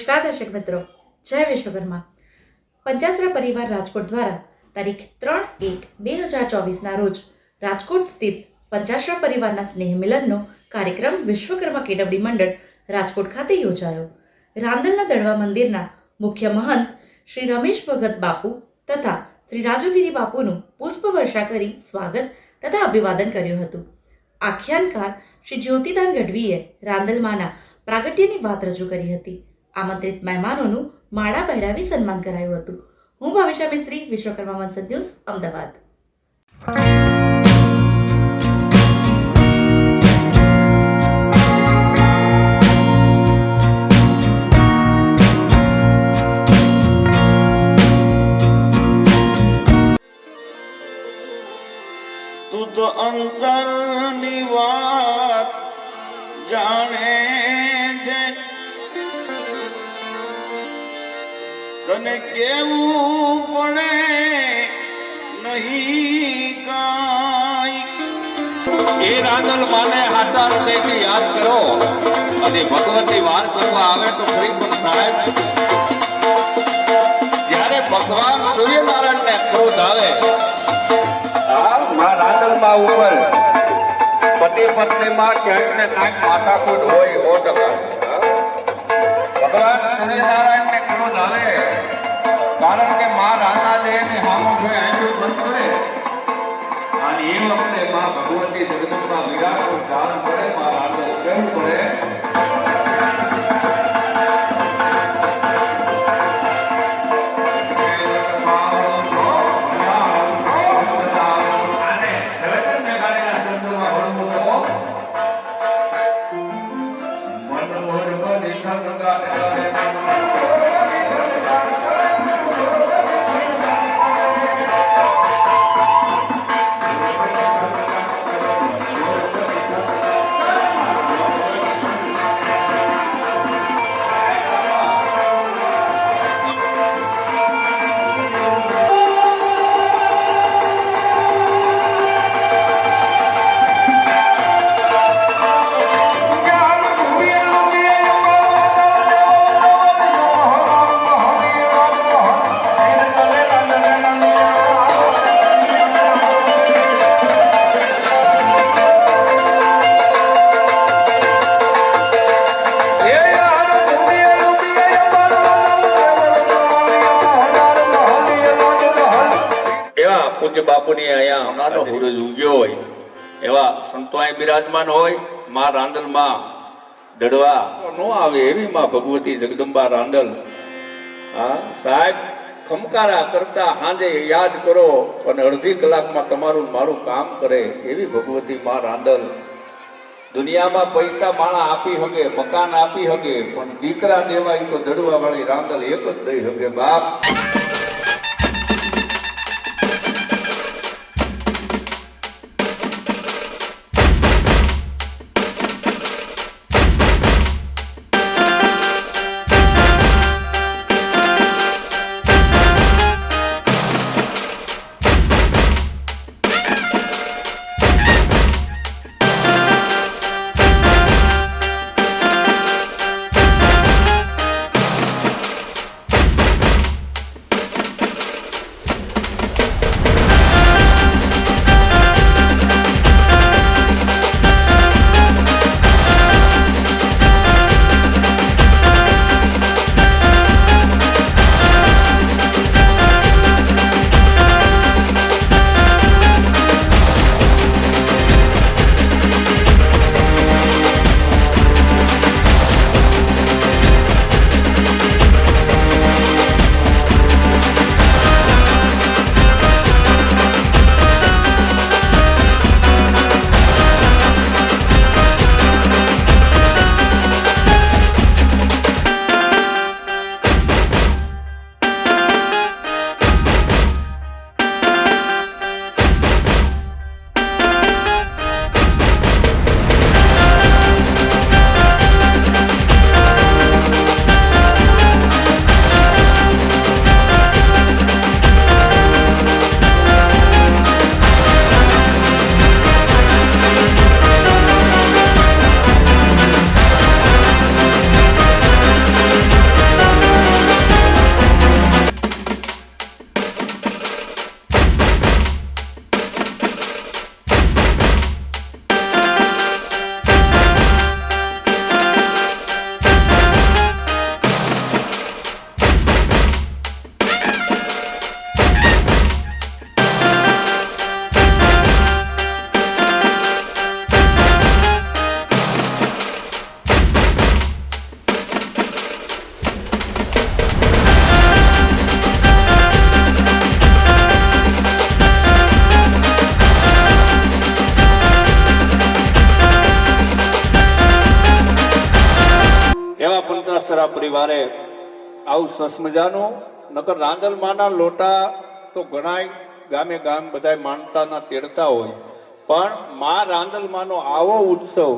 નમસ્કાર દર્શક મિત્રો, જય વિશ્વકર્મા. પંચાસરા પરિવાર રાજકોટ દ્વારા તારીખ 3/1/2024ના રોજ રાજકોટ સ્થિત પંચાસરા પરિવારના સ્નેહ મિલનનો કાર્યક્રમ વિશ્વકર્મા કેળવણી મંડળ રાજકોટ ખાતે યોજાયો. રાંદલના દડવા મંદિરના મુખ્ય મહંત શ્રી રમેશ ભગત બાપુ તથા શ્રી રાજુગીરી બાપુનું પુષ્પવર્ષા કરી સ્વાગત તથા અભિવાદન કર્યું હતું. આખ્યાનકાર શ્રી જ્યોતિદાન ગઢવીએ રાંદલમાના પ્રાગટ્યની વાત રજૂ કરી હતી. આમંત્રિત મહેમાનોનું માળા પહેરાવી સન્માન કરાયું હતું. હું ભાવિશા મિસ્ત્રી, વિશ્વકર્મા વંશજ ન્યૂઝ, અમદાવાદ. તું તો અંતરની વાત જાણે છે, તને કેવું પડે નહીં કાંઈ. એ રાંદલ માને હાથા હૃદયથી યાદ કરો અને ભગવતી વાર કરવા આવે તો ફરી પણ સાહેબ, જ્યારે ભગવાન સૂર્યનારાયણ ને ક્રોધ આવે, માં રાંદલ માં ઉપર પતિ પત્ની માં ક્યાંક ને ક્યાંક માથાકૂટ હોય 100%. ભગવાન સૂર્યનારાયણ ને ક્રોધ આવે કારણ કે માં રાંદા દે ને હામો જોઈ આંખો બંધ કરે અને એ વખતે માં ભગવતી જગદંબા વિરાટ ધારણ કરે. માં રાંદલ કેવું પડે પૂજ્ય બાપુની અહીંયા અમારો સૂરજ ઉગ્યો હોય એવા સંતો અહીં બિરાજમાન હોય. માં રાંદલ માં દડવા નો આવે એવી માં ભગવતી જગદંબા રાંદલ. હા સાહેબ, ખમકારા કરતા હાંજે યાદ કરો અને અડધી કલાકમાં તમારું મારું કામ કરે એવી ભગવતી માં રાંદલ. દુનિયામાં પૈસા માણા આપી હગે, મકાન આપી હગે, પણ દીકરા દેવાય તો દડવા વાળી રાંદલ એક જ દઈ હગે. બાપ પંચાસરા પરિવારે આવું સરસ મજાનું, નકર રાંદલમાના લોટા તો ઘણાય ગામે ગામ બધા માનતાના તેડતા હોય, પણ મા રાંદલમાનો આવો ઉત્સવ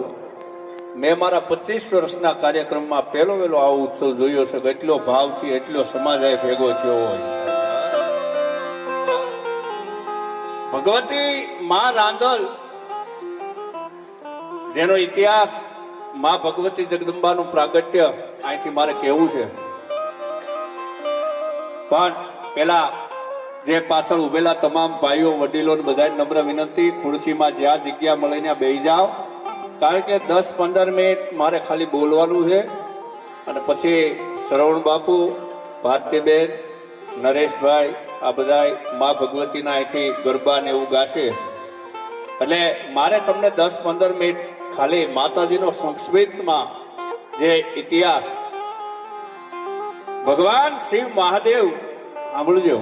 મેં મારા 25 વર્ષના કાર્યક્રમમાં પહેલો વહેલો આવો ઉત્સવ જોયો છે. એટલો ભાવથી એટલો સમાજ આ ભેગો થયો હોય. ભગવતી મા રાંદલ, જેનો ઇતિહાસ, મા ભગવતી જગદંબાનું પ્રાગટ્ય અહીંથી મારે કહેવું છે. પણ પેલા જે પાછળ ઉભેલા તમામ ભાઈઓ વડીલો બધા નમ્ર વિનંતી, ખુરશીમાં જ્યાં જગ્યા મળે ત્યાં બેસી જાઓ, કારણ કે 10-15 મિનિટ મારે ખાલી બોલવાનું છે. અને પછી શ્રવણ બાપુ, ભારતીબેન, નરેશભાઈ આ બધા મા ભગવતીના અહીંથી ગરબા ને એવું ગાશે. એટલે મારે તમને 10-15 મિનિટ ખાલી માતાજીનો સંસ્કૃતમાં જે ઇતિહાસ, ભગવાન શિવ મહાદેવ સાંભળજો.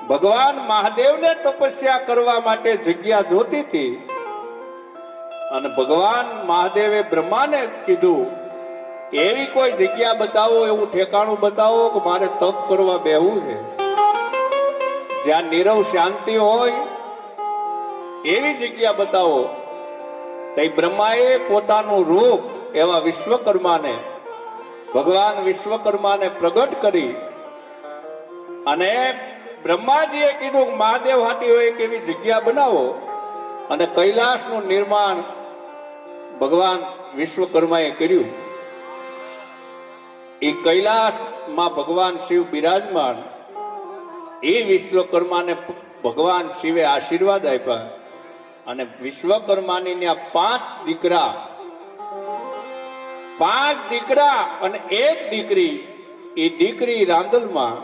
ભગવાન મહાદેવને તપસ્યા કરવા માટે જગ્યા જોતી હતી, અને ભગવાન મહાદેવે બ્રહ્માને કીધું એવી કોઈ જગ્યા બતાવો, એવું ઠેકાણું બતાવો કે મારે તપ કરવા બેહવું છે, જ્યાં નીરવ શાંતિ હોય એવી જગ્યા બતાવો. તો બ્રહ્માએ પોતાનું રૂપ એવા વિશ્વકર્માને, ભગવાન વિશ્વકર્માને પ્રગટ કરી, અને બ્રહ્માજીએ કીધું મહાદેવ હાટી હોય એવી જગ્યા બનાવો. અને કૈલાસનું નિર્માણ ભગવાન વિશ્વકર્માએ કર્યું. એ કૈલાસમાં ભગવાન શિવ બિરાજમાન, એ વિશ્વકર્માને ભગવાન શિવે આશીર્વાદ આપ્યા. અને વિશ્વકર્માની 5 દીકરા અને 1 દીકરી. એ દીકરી રાંદલમાં.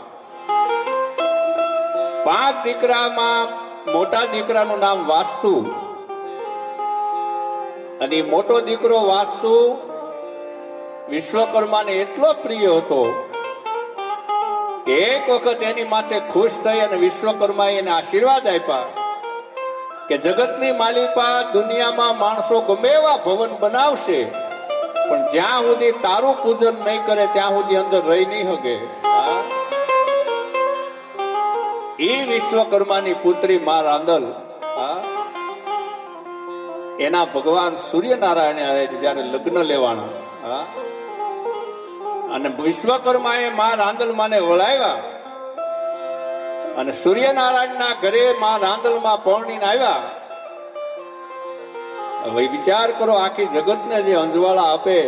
5 દીકરામાં મોટા દીકરાનું નામ વાસ્તુ, અને મોટો દીકરો વાસ્તુ વિશ્વકર્માને એટલો પ્રિય હતો કે એક વખત એની માથે ખુશ થઈ અને વિશ્વકર્માએ એને આશીર્વાદ આપ્યા કે જગતની માલિકા દુનિયામાં માણસો ગમે એવા ભવન બનાવશે, પણ જ્યાં સુધી તારું પૂજન નહીં કરે ત્યાં સુધી અંદર રહી નહીં શકે. એ વિશ્વકર્માની પુત્રી મા રાંદલ, એના ભગવાન સૂર્યનારાયણ જયારે લગ્ન લેવાના, અને વિશ્વકર્માએ મા રાંદલમાને વળાવ્યા, અને સૂર્યનારાયણના ઘરે મા રાંદલમાં પરણીને આવ્યા. હવે વિચાર કરો, આખી જગતને જે અંજવાળા આપે,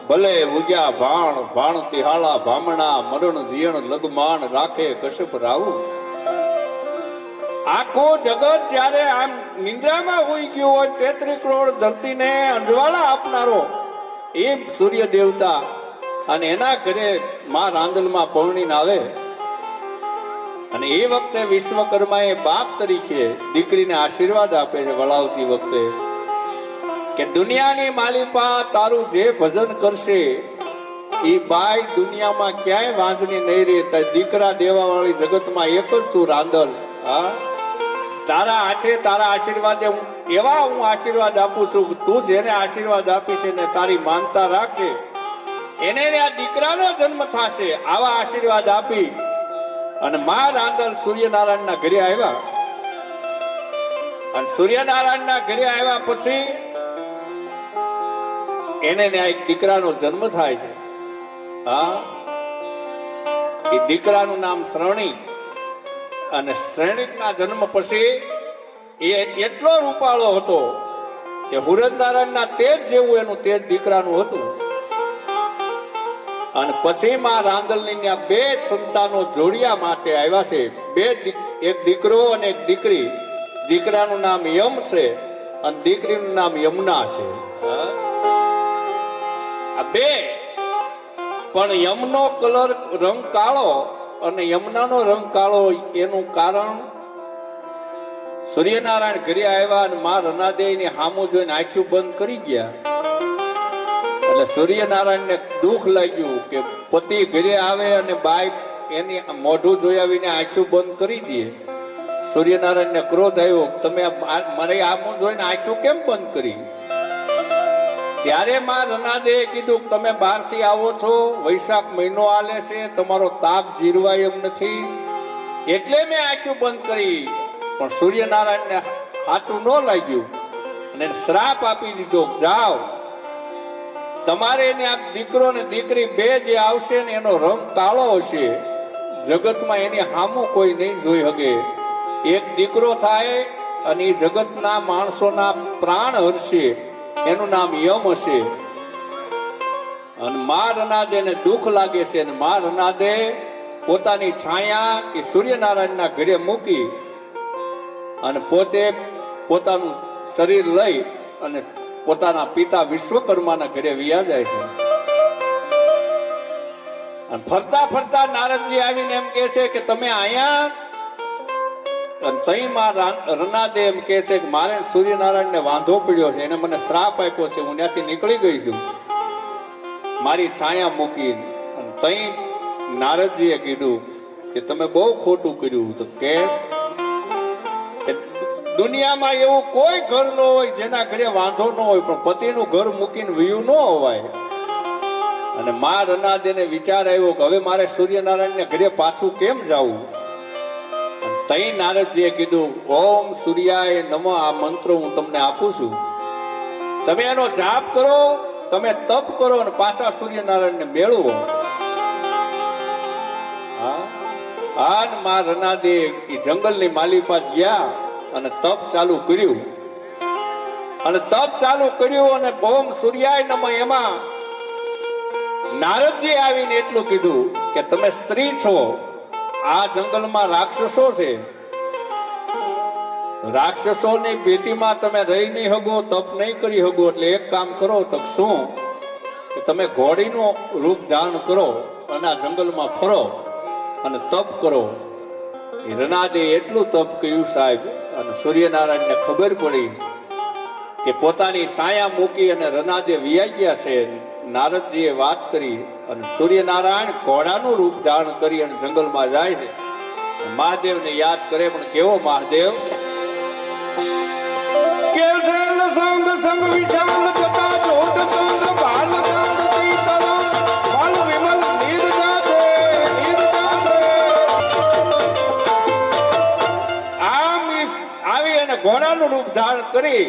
ભલે ઉગ્યા ભાણ ભાણ તિહાળા ભામણા, મરણ જીયણ લગમાણ રાખે કશ્યપ રાવું. આખું જગત જયારે આમ નિંદ્રામાં હોઈ ગયું હોય, 33 કરોડ ધરતીને અંજવાળા આપનારો એ સૂર્ય દેવતા, અને એના ઘરે મા રાંદલમાં પરણીને આવે. અને એ વખતે વિશ્વકર્માએ બાપ તરીકે દીકરીને આશીર્વાદ આપે છે વળાવતી વખતે કે દુનિયાની માલિકા તારું જે ભજન કરશે એ બાઈ દુનિયામાં ક્યાંય વાંધની નહીં રહે. દીકરા દેવા વાળી જગતમાં એક જ તું રાંદલ. તારા હાથે તારા આશીર્વાદ એવા હું આશીર્વાદ આપું છું, તું જેને આશીર્વાદ આપી છે ને તારી માનતા રાખશે એને આ દીકરાનો જન્મ થશે. આવા આશીર્વાદ આપી અને મા રાંદલ સૂર્યનારાયણના ઘરે આવ્યા. અને સૂર્યનારાયણના ઘરે આવ્યા પછી એને એક દીકરાનો જન્મ થાય છે. એ દીકરાનું નામ શ્રવણિક. અને શ્રેણિકના જન્મ પછી એ એટલો રૂપાળો હતો કે હુરનારાયણના તેજ જેવું એનું તેજ દીકરાનું હતું. અને પછી માં રાંદલની 2 સંતાનો જોડિયા માટે આવ્યા છે. એક દીકરો અને એક દીકરી. દીકરાનું નામ યમ છે અને દીકરીનું નામ યમુના છે. આ 2 પણ યમનો કલર રંગ કાળો અને યમુનાનો રંગ કાળો. એનું કારણ સૂર્યનારાયણ ઘરે આવ્યા અને માં રનાદેવીની સામું જોઈને આંખું બંધ કરી ગયા. એટલે સૂર્યનારાયણને દુઃખ લાગ્યું કે પતિ ઘરે આવે અને બાઈ એની મોઢું જોઈ આવીને આંખું બંધ કરી દે. સૂર્યનારાયણને ક્રોધ આવ્યો, તમે મારી આમું જોઈને આંખું કેમ બંધ કરી? ત્યારે માં રનાદે કીધું કે તમે બહારથી આવો છો, વૈશાખ મહિનો આલે છે, તમારો તાપ જીરવાય એમ નથી, એટલે મેં આંખું બંધ કરી. પણ સૂર્યનારાયણને સાચું ન લાગ્યું અને શ્રાપ આપી દીધો, જાઓ તમારે એને આ દીકરો ને દીકરી બે જે આવશે ને એનો રંગ કાળો હશે, જગતમાં એની સામું કોઈ નહીં જોઈ શકે. એક દીકરો થાય અને એ જગતના માણસોના પ્રાણ હરશે, એનું નામ યમ હશે. અને મા રનાદે ને દુઃખ લાગે છે અને મા રનાદે પોતાની છાયા એ સૂર્યનારાયણના ઘરે મૂકી અને પોતે પોતાનું શરીર લઈ અને પોતાના પિતા વિશ્વકર્માના ઘરે વિયા જાય છે. અને ફરતા ફરતા નારદજી આવીને એમ કહે છે કે તમે અહીંયા, અને તઈ માં રનાદે એમ કહે છે કે મારે સૂર્યનારાયણને વાંધો પડ્યો છે, એને મને શ્રાપ આપ્યો છે, હું ત્યાંથી નીકળી ગઈ છું મારી છાયા મૂકીને. અને તઈ નારદજીએ કીધું કે તમે બહુ ખોટું કર્યું. તો કે દુનિયામાં એવું કોઈ ઘર ન હોય જેના ઘરે વાંધો ન હોય, પણ પતિનું ઘર મૂકીને વયું ન હોવાય. અને મા રનાદેને વિચાર આવ્યો કે હવે મારે સૂર્યનારાયણને ઘરે પાછું કેમ જવું. તઈ નારદજીએ કીધું, ઓમ સૂર્યાય નમઃ, આ મંત્ર હું તમને આપું છું, તમે એનો જાપ કરો, તમે તપ કરો અને પાછા સૂર્યનારાયણને મેળવો. આન માં રનાદે એ જંગલની માલી પાસે ગયા અને તપ ચાલુ કર્યું. અને તપ ચાલુ કર્યું અને ઓમ સૂર્યાય નમઃ એમાં નારદજી આવીને એટલું કીધું કે તમે સ્ત્રી છો, આ જંગલમાં રાક્ષસો છે, રાક્ષસોની પેટીમાં તમે રહી નહીં શકો, તપ નહીં કરી શકો, એટલે એક કામ કરો. તો શું કે તમે ઘોડીનું રૂપ ધારણ કરો અને આ જંગલમાં ફરો અને તપ કરો. એ રનાદે એટલું તપ કર્યું સાહેબ, અને સૂર્યનારાયણને ખબર પડી કે પોતાની છાયા મૂકી અને રનાદે વિયા ગયા છે. નારદજીએ વાત કરી અને સૂર્યનારાયણ ઘોડાનું રૂપ ધારણ કરી અને જંગલમાં જાય છે. મહાદેવને યાદ કરે, પણ કેવો મહાદેવ કે સેલ સંગ સંગ વિશાલ જટા જોટ સંગ બાલ સંગ પીતળ બાલ વિમલ નીરજા છે. આમ આવી અને ઘોડાનું રૂપ ધારણ કરી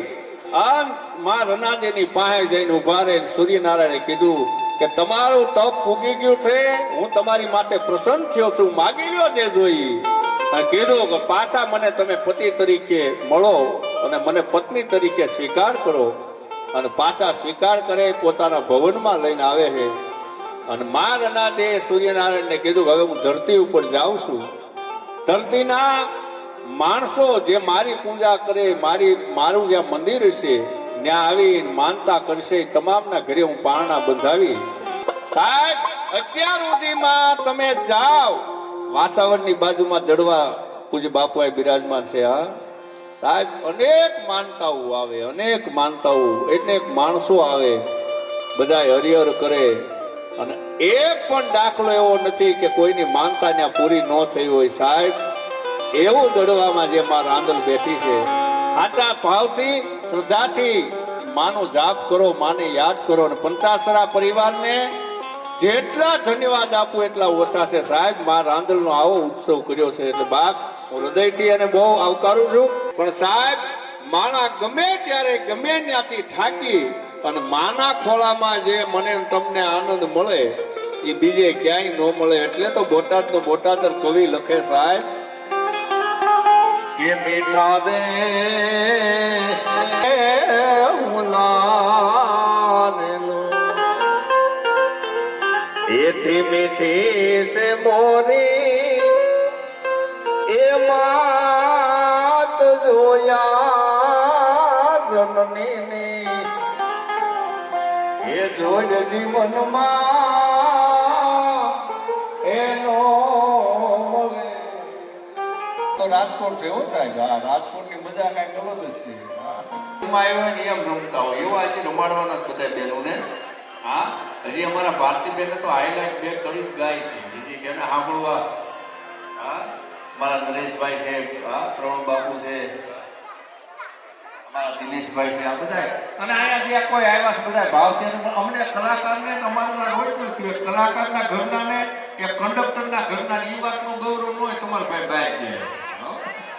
આમ માં રનાદેની પાસે જઈને ઉભા રહે. સૂર્યનારાયણે કીધું કે તમારું તપ પૂગી ગયું છે, હું તમારી માથે પ્રસન્ન થયો છું, માગી લ્યો જે જોઈ. અને કીધું કે પાછા મને તમે પતિ તરીકે મળો અને મને પત્ની તરીકે સ્વીકાર કરો. અને પાછા સ્વીકાર કરે, પોતાના ભવનમાં લઈને આવે છે. અને માં રનાદે સૂર્યનારાયણને કીધું કે હવે હું ધરતી ઉપર જાઉં છું, ધરતીના માણસો જે મારી પૂજા કરે, મારું જ્યાં મંદિર છે ત્યાં આવી માનતા કરશે, તમામના ઘરે હું પારણા બંધાવી. સાહેબ અત્યાર સુધીમાં તમે જાઓ, વાસાવડની બાજુમાં દડવા પૂજ્ય બાપુ બિરાજમાન છે. હા સાહેબ, અનેક માનતાઓ આવે, અનેક માનતાઓ, અનેક માણસો આવે, બધા હરિહર કરે, અને એક પણ દાખલો એવો નથી કે કોઈની માનતા ત્યાં પૂરી ન થઈ હોય. સાહેબ એવું દડવામાં જે માં રાંદલ બેઠી છે, સાચા ભાવથી શ્રદ્ધાથી માનો જાપ કરો, માને યાદ કરો. અને પંચાસરા પરિવારને જેટલા ધન્યવાદ આપું એટલા ઓછા છે. સાહેબ માં રાંદલનો આવો ઉત્સવ કર્યો છે, એટલે બાપ હું હૃદયથી એને બહુ આવકારું છું. પણ સાહેબ માણા ગમે ત્યારે ગમે ત્યાંથી થાકી અને માના ખોળામાં જે મને તમને આનંદ મળે એ બીજે ક્યાંય ન મળે. એટલે તો બોટાદનો બોટાદર કવિ લખે સાહેબ કે મીઠા દે એથી મીઠી છે મોરી એ માત જોયા જનની એ જોજ જીવનમાં એનો મળે. તો રાજકોટ છે હો સાહેબ, હા રાજકોટની મજા કઈ અલગ જ છે. એમાં એવા નિયમ રમતા હોય એવા હજી રમાડવાના જ બધા બહેનોને. હા હજી અમારા ભારતી બેને તો હાઈલાઇટ બે કરી ગાય છે, બીજી કેને સાંભળવા. હા મારા નરેશભાઈ છે, હા શ્રવણ બાપુ છે, અમારા દિનેશભાઈ છે, આ બધા અને અહીંયા જે કોઈ આવ્યા છે બધા ભાવ છે અને અમને કલાકારને તમારા રોજનું થયું કલાકારના ઘરના ને કે કંડક્ટરના ઘરના એ વાતનું ગૌરવ ન હોય તમારા ભાઈ બહાર છે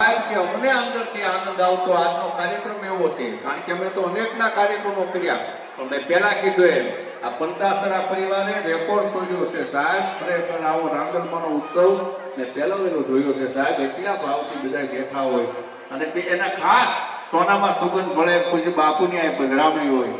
કારણ કે અમને અંદરથી આનંદ આવતો આજનો કાર્યક્રમ એવો છે કારણ કે અમે તો અનેકના કાર્યક્રમો કર્યા પણ મેં પહેલા કીધું એમ આ પંચાસરા પરિવારે રેકોર્ડ તોડ્યો છે સાહેબ ખરેખર આવો રાંદલમાંનો ઉત્સવ મેં પહેલો વેલો જોયો છે સાહેબ એટલા ભાવથી બધા બેઠા હોય અને એના ખાસ સોનામાં સુગંધ ભળે કોઈ બાપુની આ પધરામણી હોય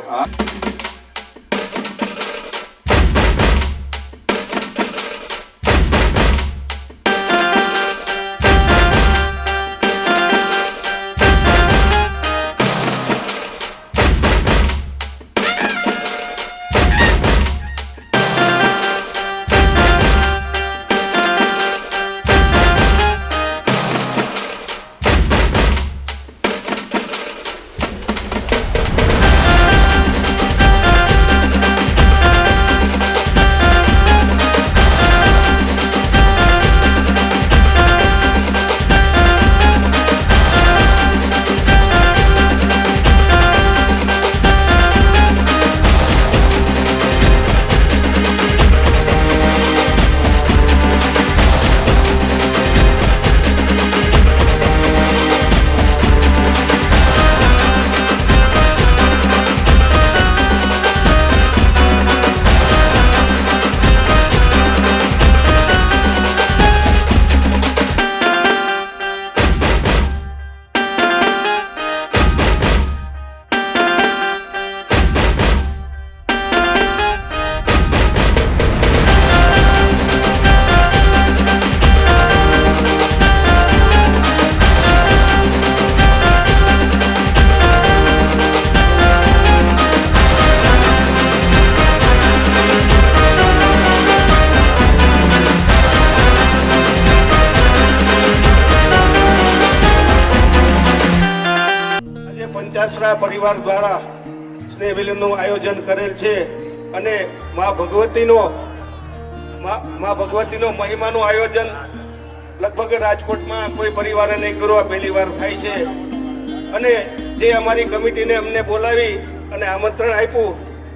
પંચાસરા પરિવાર દ્વારા સ્નેહ મિલનનું આયોજન કરેલ છે અને માં ભગવતીનો મહિમાનું આયોજન લગભગ રાજકોટમાં કોઈ પરિવારે નહીં કરવા પહેલી વાર થાય છે અને જે અમારી કમિટીને અમને બોલાવી અને આમંત્રણ આપ્યું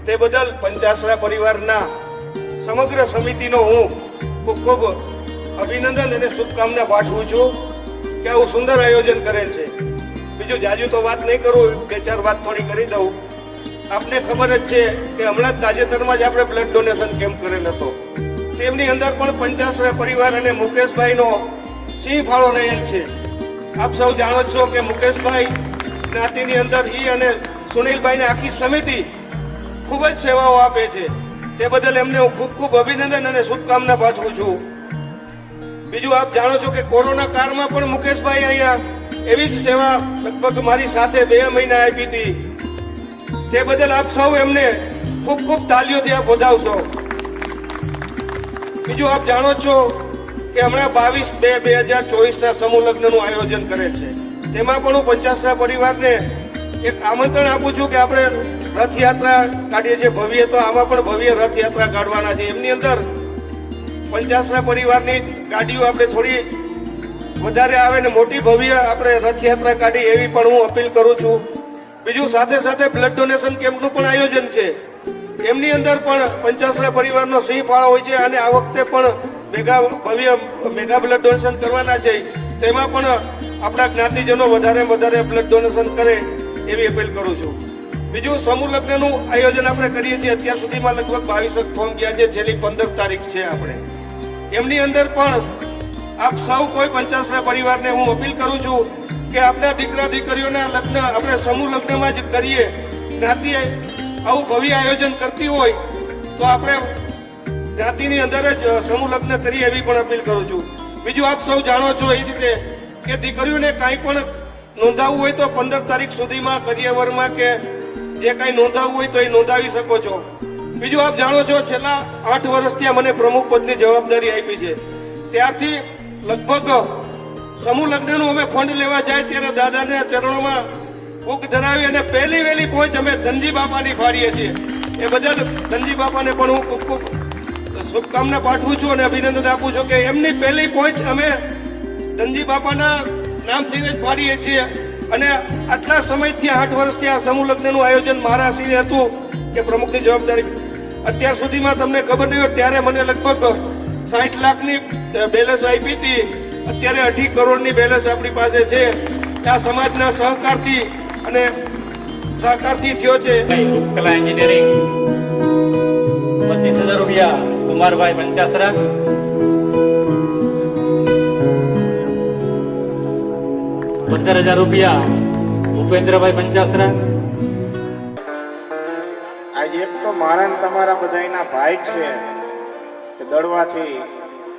તે બદલ પંચાસરા પરિવારના સમગ્ર સમિતિનો હું ખૂબ ખૂબ અભિનંદન અને શુભકામના પાઠવું છું કે આવું સુંદર આયોજન કરેલ છે. બીજું જાજુ તો વાત નહીં કરું, બે ચાર વાત થોડી કરી દઉં. આપને ખબર જ છે કે હમણાં જ તાજેતરમાં જ આપણે બ્લડ ડોનેશન કેમ્પ કરેલ હતો. તેમની અંદર પણ પંચાસરા પરિવાર અને મુકેશભાઈનો સિંહ ફાળો રહેલ છે. આપ સૌ જાણો છો કે મુકેશભાઈ જ્ઞાતિની અંદર ઈ અને સુનિલભાઈને આખી સમિતિ ખૂબ જ સેવાઓ આપે છે. તે બદલ એમને હું ખૂબ ખૂબ અભિનંદન અને શુભકામના પાઠવું છું. બીજું આપ જાણો છો કે કોરોના કાળમાં પણ મુકેશભાઈ અહીંયા એવી જ સેવા લગભગ મારી સાથે 2 મહિના આપી હતી. તે બદલ આપ સૌ એમને ખૂબ ખૂબ તાલીઓથી આપ વધાવશો. બીજું આપ જાણો છો કે હમણાં 22/2/2024ના સમૂહ લગ્નનું આયોજન કરે છે. તેમાં પણ હું પંચાસરા પરિવારને એક આમંત્રણ આપું છું કે આપણે રથયાત્રા કાઢીએ છીએ ભવ્ય, તો આમાં પણ ભવ્ય રથયાત્રા કાઢવાના છે. એમની અંદર પંચાસરા પરિવારની ગાડીઓ આપણે થોડી વધારે આવે ને મોટી ભવ્ય આપણે રથયાત્રા કાઢી એવી પણ હું અપીલ કરું છું. બીજું સાથે સાથે બ્લડ ડોનેશન કેમ્પનું પણ આયોજન છે. એમની અંદર પણ પંચાસરા પરિવારનો સિંહ ફાળો હોય છે અને આ વખતે પણ મેગા બ્લડ ડોનેશન કરવાના છે. તેમાં પણ આપણા જ્ઞાતિજનો વધારે વધારે બ્લડ ડોનેશન કરે એવી અપીલ કરું છું. બીજું સમૂહ લગ્નનું આયોજન આપણે કરીએ છીએ. અત્યાર સુધીમાં લગભગ 22 ફોર્મ ગયા છે. છેલ્લી 15 તારીખ છે આપણે. એમની અંદર પણ આપ સૌ કોઈ પંચાસરા પરિવારને હું અપીલ કરું છું કે આપણા દીકરા દીકરીઓના લગ્ન આપણે સમૂહ લગ્નમાં જ કરીએ. જ્ઞાતિ આવું ભવ્ય આયોજન કરતી હોય તો આપણે જ્ઞાતિની અંદર જ સમૂહ લગ્ન કરીએ એવી પણ અપીલ કરું છું. બીજું આપ સૌ જાણો છો એ રીતે કે દીકરીઓને કાંઈ પણ નોંધાવવું હોય તો 15 તારીખ સુધીમાં કરિયાવરમાં કે જે કાંઈ નોંધાવવું હોય તો એ નોંધાવી શકો છો. બીજું આપ જાણો છો છેલ્લા 8 વર્ષથી મને પ્રમુખ પદની જવાબદારી આપી છે. ત્યારથી લગભગ સમૂહ લગ્નનું અમે ફંડ લેવા જાય ત્યારે દાદાના ચરણોમાં ફૂંક ધરાવી અને પહેલી વહેલી પહોંચ અમે ધનજી બાપાની ફાડીએ છીએ. એ બદલ ધનજી બાપાને પણ હું ખૂબ ખૂબ શુભકામના પાઠવું છું અને અભિનંદન આપું છું કે એમની પહેલી પહોંચ અમે ધનજી બાપાના નામથી જ ફાડીએ છીએ અને આટલા સમયથી 8 વર્ષથી આ સમૂહ લગ્નનું આયોજન મારા સિંહ હતું કે પ્રમુખની જવાબદારી. અત્યાર સુધીમાં તમને ખબર નહીં હોય ત્યારે મને લગભગ 60 લાખની બેલેન્સ આપી હતી. અત્યારે 2.5 કરોડની બેલેન્સ આપણી પાસે છે. આ સમાજના સહકારથી અને સહકારથી થયો છે. કલા એન્જિનિયરિંગ 25,000 રૂપિયા કુમારભાઈ પંચાસરા. 15,000 રૂપિયા ભૂપેન્દ્રભાઈ પંચાસરા. આજે એક તો મારા ને તમારા બધાના ભાઈ છે કે દડવાથી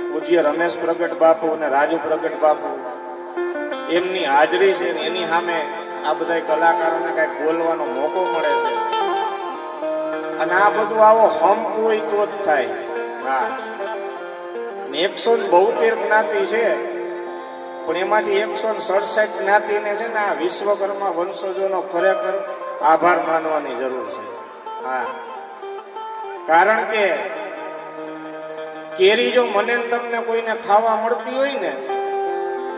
પૂજ્ય રમેશ પ્રગટ બાપુ અને રાજુ પ્રગટ બાપુ એમની હાજરી છે ને એની સામે આ બધા કલાકારોને કઈક બોલવાનો મોકો મળે છે. અને આ બધું આવો હમ્પ હોય તો જ થાય. હા, 172 જ્ઞાતિ છે પણ એમાંથી 167 જ્ઞાતિને છે ને આ વિશ્વકર્મા વંશજોનો ખરેખર આભાર માનવાની જરૂર છે. હા, કારણ કે કેરી જો મને ને તમને કોઈને ખાવા મળતી હોય ને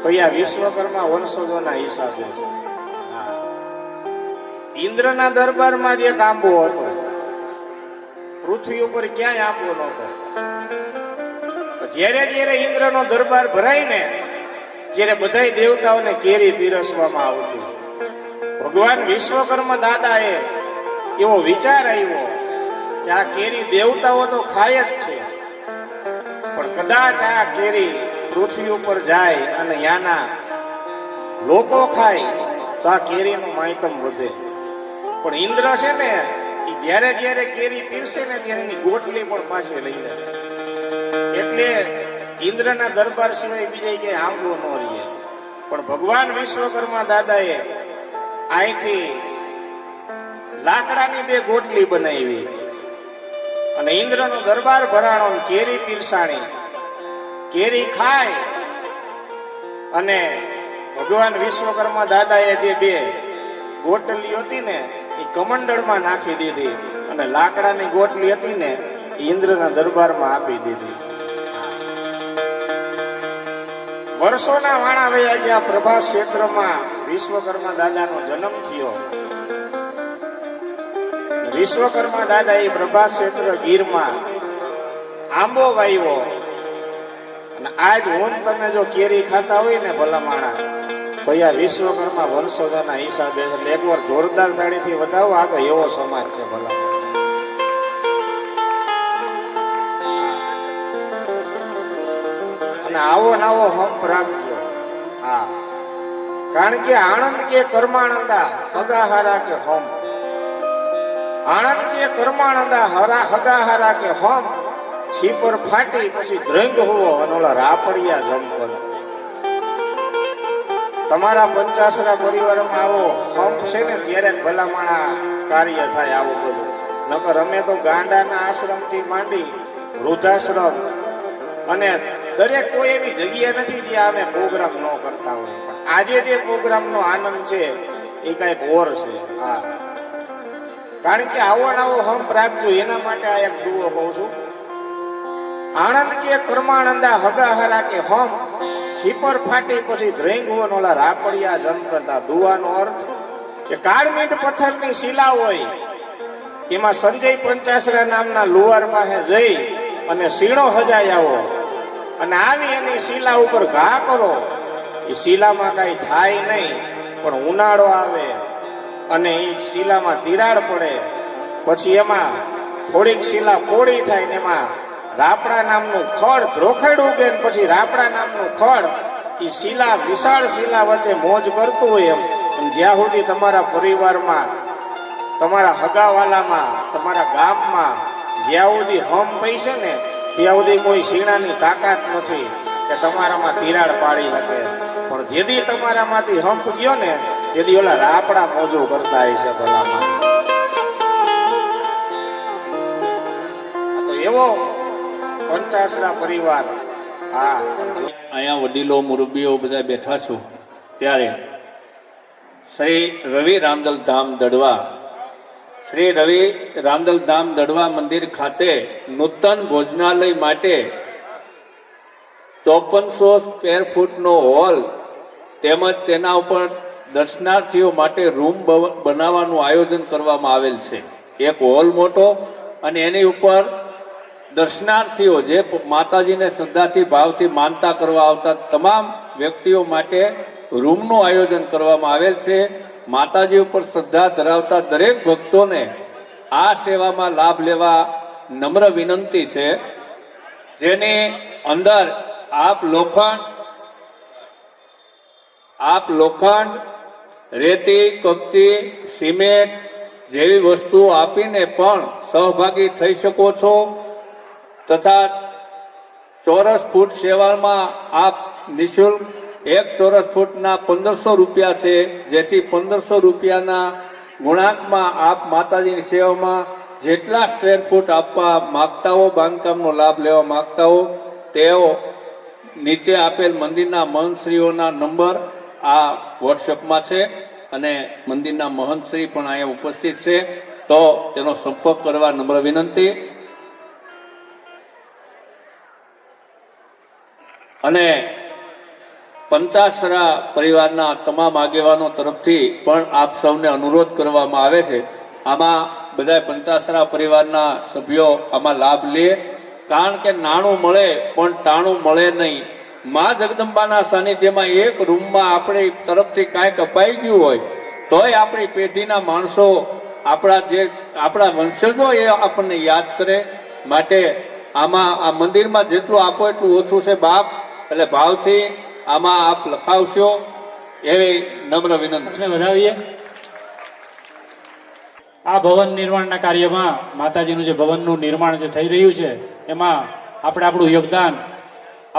તો આ વિશ્વકર્મા વંશજોના હિસાબે છે. હા, ઇન્દ્રના દરબારમાં જે આંબો હતો પૃથ્વી ઉપર ક્યાંય આંબો નહોતો. જ્યારે જ્યારે ઇન્દ્રનો દરબાર ભરાય ને ત્યારે બધા દેવતાઓને કેરી પીરસવામાં આવતી. ભગવાન વિશ્વકર્મા દાદાએ એવો વિચાર આવ્યો કે આ કેરી દેવતાઓ તો ખાય જ છે પણ કદાચ આ કેરી પૃથ્વી ઉપર જાય અને યાના લોકો ખાય તો આ કેરીનું માહિતમ વધે. પણ ઇન્દ્ર છે ને એ જ્યારે જ્યારે કેરી પીરસે ને ત્યારે એની ગોટલી પણ પાછી લઈ લે. એટલે ઇન્દ્રના દરબાર સિવાય બીજા ક્યાંય આંબો ન રહીએ. પણ ભગવાન વિશ્વકર્મા દાદાએ અહીંથી લાકડાની 2 ગોટલી બનાવી અને ઇન્દ્રનો દરબાર ભરાણો કેરી પીરસાણી. કેરી ખાય અને ભગવાન વિશ્વકર્મા દાદાએ જે 2 ગોટલી હતી ને એ કમંડળમાં નાખી દીધી અને લાકડાની ગોટલી હતી ને ઇન્દ્રના દરબારમાં આપી દીધી. વર્ષોના વાણા વયા ગયા. પ્રભાસ ક્ષેત્રમાં વિશ્વકર્મા દાદાનો જન્મ થયો. વિશ્વકર્મા દાદા એ પ્રભાસ ક્ષેત્ર ગીરમાં આંબો વાવ્યો અને આજ હું તમે જો કેરી ખાતા હોય ને ભલા માણા તો આ વિશ્વકર્મા વંશજોના હિસાબે. એટલે એકવાર જોરદાર તાળીથી વધાવો. આ તો એવો સમાજ છે ભલા. અને આવો નાવો હંપ રાખજો. હા, કારણ કે આનંદ કે કર્માનંદા હગાહારા કે હમ. આનંદ કે કર્માનંદા હગાહારા કે હમ છીપર ફાટી પછી દ્રંગ હોવો અનોલા રાપડિયા જમપન. તમારા પંચાસરા પરિવારમાં આવો હંપ છે ને ત્યારે ભલામણા કાર્ય થાય. આવું બધું નકર અમે તો ગાંડાના આશ્રમથી માંડી વૃદ્ધાશ્રમ અને દરેક કોઈ એવી જગ્યા નથી જ્યાં અમે પ્રોગ્રામ ન કરતા હોય. પણ આજે જે પ્રોગ્રામનો આનંદ છે એ કઈક ઓર છે. હા, કારણ કે આવો નવો હંપ રાખજો. એના માટે આ એક દુઓ કહું છું. આનંદ કે કર્માનંદા હગાહારા કે હમ છીપર ફાટી પછી ધ્રેંગવન ઓલા રાપડિયા જમકતા. દુવાનો અર્થ કે કાળમીટ પથ્થરની શિલા હોય એમાં સંજય પંચાસરા નામના લુવાર પાસે જઈ અને સીણો હજાઈ આવો અને આવી એની શિલા ઉપર ઘા કરો. એ શિલામાં કઈ થાય નહીં પણ ઉનાળો આવે અને એ શિલામાં તિરાડ પડે પછી એમાં થોડીક શિલા પોળી થાય ને એમાં રાપડા નામનું ખડ ધ્રોખેડ ઉગે ને પછી રાપડા નામનું ખડ એ શિલા વિશાળ શિલા વચ્ચે મોજ કરતું હોય એમ. જ્યાં સુધી તમારા પરિવારમાં તમારા હગાવાલામાં તમારા ગામમાં જ્યાં સુધી હમ પૈસે ને ત્યાં સુધી કોઈ શીણાની તાકાત નથી કે તમારામાં તિરાડ પાડી શકે. પણ જેથી તમારામાંથી હંપ ગયો ને તેથી ઓલા રાપડા મોજો કરતા હોય છે ભલામાં. તો એવો પંચાસરા પરિવાર. હા, અહીંયા વડીલો મુરબ્બીઓ બધા બેઠા છો ત્યારે શ્રી રવિ રામદલ ધામ દડવા શ્રી રવિ રામદલ ધામ દડવા મંદિર ખાતે નૂતન ભોજનાલય માટે 5400 સ્ક્વેર ફૂટનો હોલ તેમજ તેના ઉપર દર્શનાર્થીઓ માટે રૂમ બનાવવાનું આયોજન કરવામાં આવેલ છે. એક હોલ મોટો અને એની ઉપર દર્શનાર્થીઓ જે માતાજીને શ્રદ્ધાથી ભાવથી માનતા કરવા આવતા તમામ વ્યક્તિઓ માટે રૂમનું આયોજન કરવામાં આવેલ છે. માતાજી ઉપર શ્રદ્ધા ધરાવતા દરેક ભક્તોને આ સેવામાં લાભ લેવા નમ્ર વિનંતી છે. જેની અંદર આપ લોખંડ, રેતી, કપચી, સિમેન્ટ જેવી વસ્તુઓ આપીને પણ સહભાગી થઈ શકો છો તથા ચોરસ ફૂટ સેવામાં આપ નિઃશુલ્ક 1 ચોરસ ફૂટના 1500 રૂપિયા છે. જેથી 1500 રૂપિયાના ગુણાંકમાં આપ માતાજીની સેવામાં જેટલા સ્ક્વેર ફૂટ આપવા માગતા હો, બાંધકામનો લાભ લેવા માગતા હો, તેઓ નીચે આપેલ મંદિરના મહંતશ્રીઓના નંબર આ વોટ્સએપમાં છે અને મંદિરના મહંતશ્રી પણ અહીંયા ઉપસ્થિત છે, તો તેનો સંપર્ક કરવા નમ્ર વિનંતી. અને પંચાસરા પરિવારના તમામ આગેવાનો તરફથી પણ આપ સૌને અનુરોધ કરવામાં આવે છે, આમાં બધા પંચાસરા પરિવારના સભ્યો આમાં લાભ લે. કારણ કે નાણું મળે પણ ટાણું મળે નહીં. મા જગદંબાના સાનિધ્યમાં એક રૂમમાં આપણી તરફથી કાંઈક અપાઈ ગયું હોય તોય આપણી પેઢીના માણસો, આપણા વંશજો એ આપણને યાદ કરે. માટે આમાં આ મંદિરમાં જેટલું આપો એટલું ઓછું છે બાપ, એટલે ભાવથી આમાં આપ લખાવશો એવી નમ્ર વિનંતી. વધાવીએ. આ ભવન નિર્માણના કાર્યમાં માતાજીનું જે ભવનનું નિર્માણ જે થઈ રહ્યું છે એમાં આપણે આપણું યોગદાન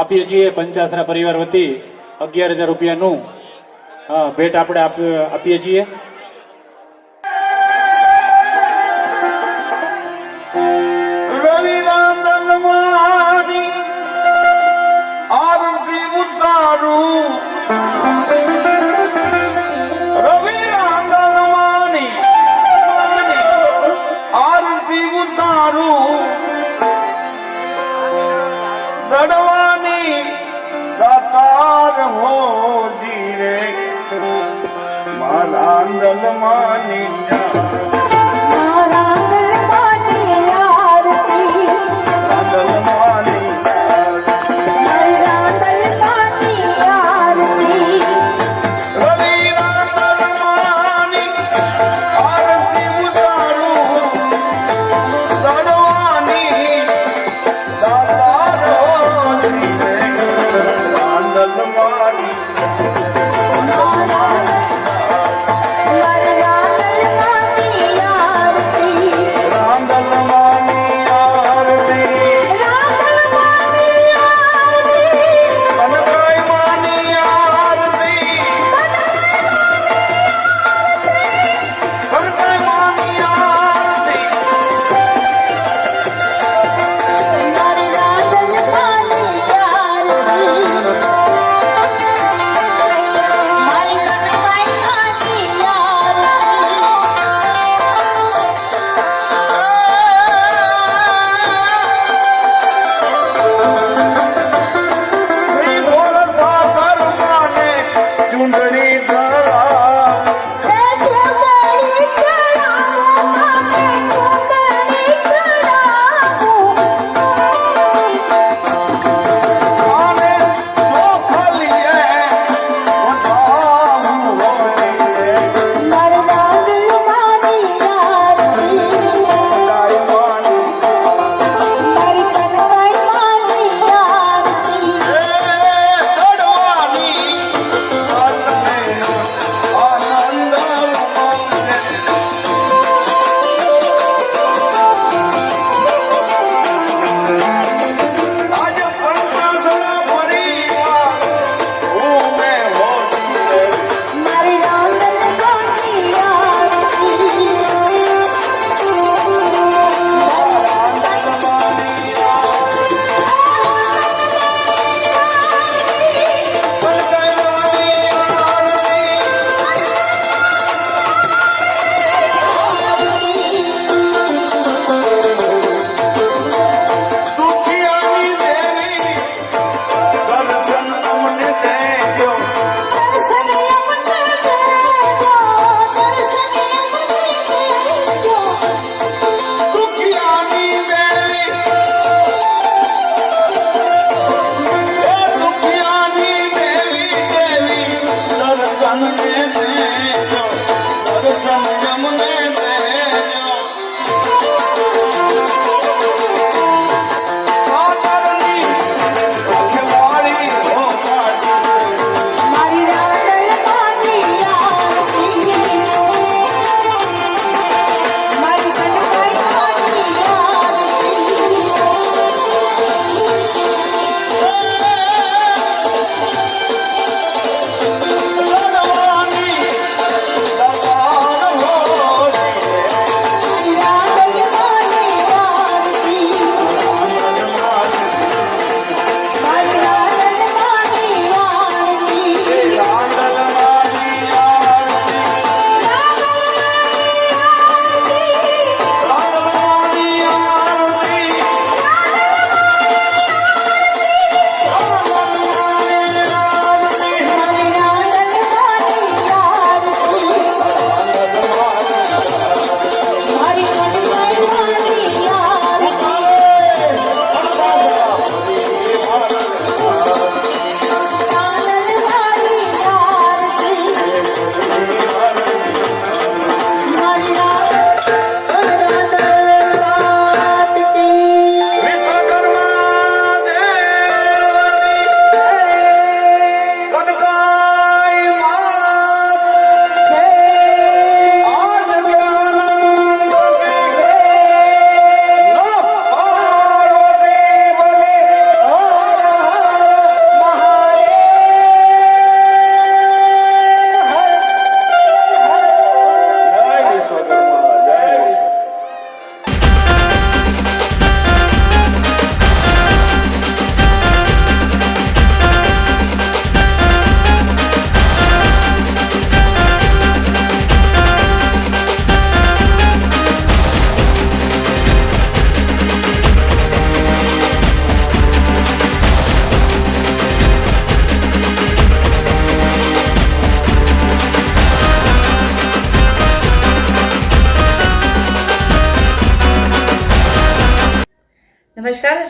આપીએ છીએ. પંચાસરા પરિવાર વતી 11,000 રૂપિયાનું ભેટ આપણે આપીએ છીએ. દડવાની દાતાર હો જીરે મારા આંગણમાની Mari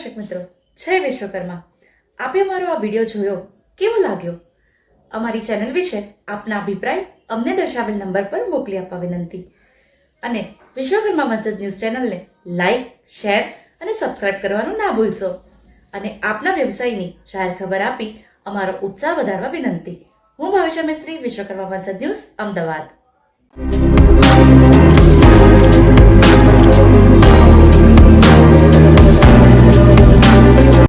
દર્શક મિત્રો, જય વિશ્વકર્મા. આપે અમારો આ વિડીયો જોયો, કેવો લાગ્યો? અમારી ચેનલ વિશે આપના અભિપ્રાય અમને દર્શાવેલ નંબર પર મોકલી આપવા વિનંતી. અને વિશ્વકર્મા વંશજ ન્યૂઝ ચેનલને લાઈક, શેર અને સબસ્ક્રાઇબ કરવાનું ના ભૂલશો. અને આપના વ્યવસાયની જાહેર ખબર આપી અમારો ઉત્સાહ વધારવા વિનંતી. હું ભાવિશા મિસ્ત્રી, વિશ્વકર્મા વંશજ ન્યૂઝ, અમદાવાદ.